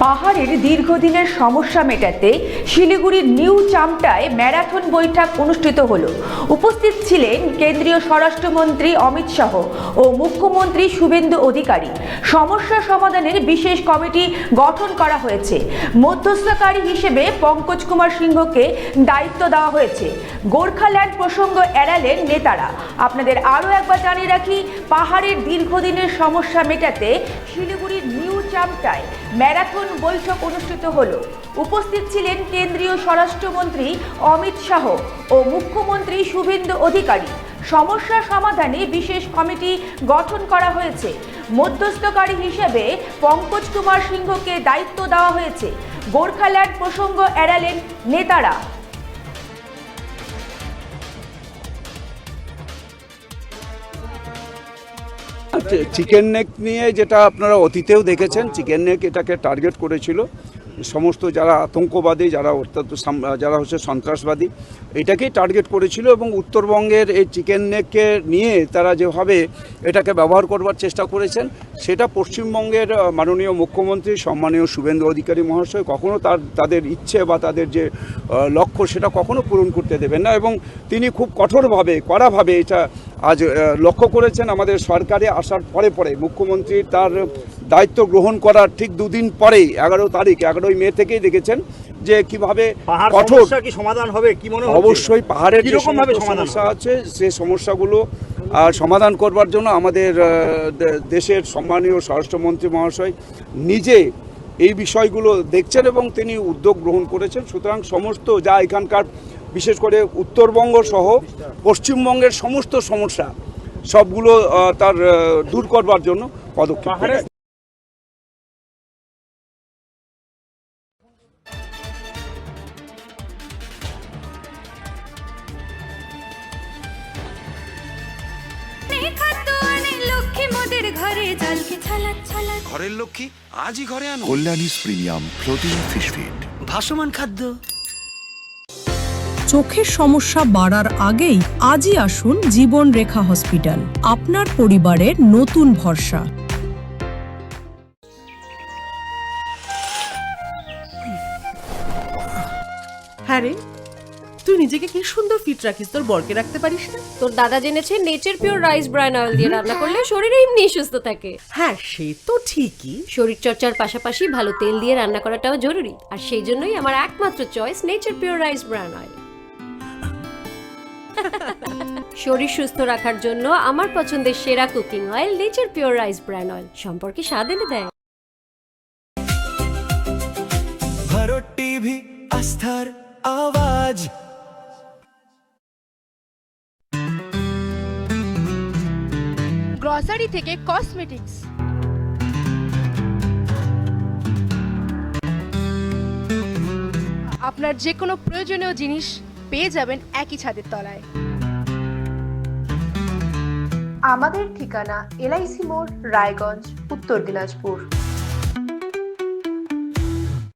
পাহাড়ের দীর্ঘদিনের সমস্যা মেটাতে শিলিগুড়ির নিউ চামটায় ম্যারাথন বৈঠক অনুষ্ঠিত হলো। উপস্থিত ছিলেন কেন্দ্রীয় স্বরাষ্ট্রমন্ত্রী অমিত শাহ ও মুখ্যমন্ত্রী শুভেন্দু অধিকারী। সমস্যা সমাধানের বিশেষ কমিটি গঠন করা হয়েছে। মধ্যস্থতাকারী হিসেবে পঙ্কজ কুমার সিংহকে দায়িত্ব দেওয়া হয়েছে। গোর্খাল্যান্ড প্রসঙ্গ এড়ালেন নেতারা। আপনাদের আরও একবার জানিয়ে রাখি, পাহাড়ের দীর্ঘদিনের সমস্যা মেটাতে শিলিগুড়ির নিউ চামটায় ম্যারাথন বৈঠক অনুষ্ঠিত হলো। উপস্থিত ছিলেন কেন্দ্রীয় স্বরাষ্ট্রমন্ত্রী অমিত শাহ ও মুখ্যমন্ত্রী শুভেন্দু অধিকারী। সমস্যা সমাধানে বিশেষ কমিটি গঠন করা হয়েছে। মধ্যস্থকারী হিসেবে পঙ্কজ কুমার সিংহকে দায়িত্ব দেওয়া হয়েছে। গোর্খাল্যান্ড প্রসঙ্গ এড়ালেন নেতারা। চিকেন নেক নিয়ে যেটা আপনারা অতীতেও দেখেছেন, চিকেন নেক এটাকে টার্গেট করেছিল সমস্ত যারা আতঙ্কবাদী, যারা হচ্ছে সন্ত্রাসবাদী, এটাকেই টার্গেট করেছিল। এবং উত্তরবঙ্গের এই চিকেন নেককে নিয়ে তারা যেভাবে এটাকে ব্যবহার করবার চেষ্টা করেছেন, সেটা পশ্চিমবঙ্গের মাননীয় মুখ্যমন্ত্রী সম্মানীয় শুভেন্দু অধিকারী মহাশয় কখনো তাদের ইচ্ছে বা তাদের যে লক্ষ্য সেটা কখনো পূরণ করতে দেবেন না। এবং তিনি খুব কড়াভাবে এটা আজ লক্ষ্য করেছেন। আমাদের সরকারে আসার পরে মুখ্যমন্ত্রী তার দায়িত্ব গ্রহণ করার ঠিক দুদিন পরেই 11 মে থেকেই দেখেছেন যে কিভাবে কঠোর সমাধান হবে। কি মনে হচ্ছে? অবশ্যই পাহাড়ের যে সমস্যা আছে সেই সমস্যাগুলো সমাধান করবার জন্য আমাদের দেশের সম্মানীয় স্বরাষ্ট্রমন্ত্রী মহাশয় নিজে এই বিষয়গুলো দেখছেন এবং তিনি উদ্যোগ গ্রহণ করেছেন। সুতরাং সমস্ত যা এখানকার বিশেষ করে উত্তরবঙ্গ সহ পশ্চিমবঙ্গের সমস্ত সমস্যা সবগুলো তার দূর করবার জন্য পদক্ষেপ নেয়। ঘরের লক্ষ্মী আজই ঘরে আনো Kalyani premium protein fish feed, ভাসমান খাদ্য। চোখের সমস্যা বাড়ার আগেই আজই আসুন জীবন রেখা হসপিটাল, আপনার পরিবারের নতুন ভরসা। হ্যাঁ রে, তুই নিজেকে কি সুন্দর ফিট রাখিস, তোর বরকে রাখতে পারিস না? তোর দাদা জেনেছে nature pure rice bran oil দিয়ে রান্না করলে শরীর এমনি সুস্থ থাকে। হ্যাঁ, সে তো ঠিকই। শরীর চর্চার পাশাপাশি ভালো তেল দিয়ে রান্না করাটাও জরুরি, আর সেই জন্যই আমার একমাত্র choice nature pure rice bran oil. শরীর সুস্থ রাখার জন্য আমার পছন্দের সেরা cooking oil nature pure rice bran oil, সম্পর্কে স্বাদ এনে দেয়। ভারত টিভি, আস্থার আওয়াজ। গ্রসারি থেকে কসমেটিক্স, আপনার যে কোনো প্রয়োজনীয় জিনিস পেয়ে যাবেন একই ছাদের তলায়। আমাদের ঠিকানা LIC মোড়, রায়গঞ্জ, উত্তর দিনাজপুর।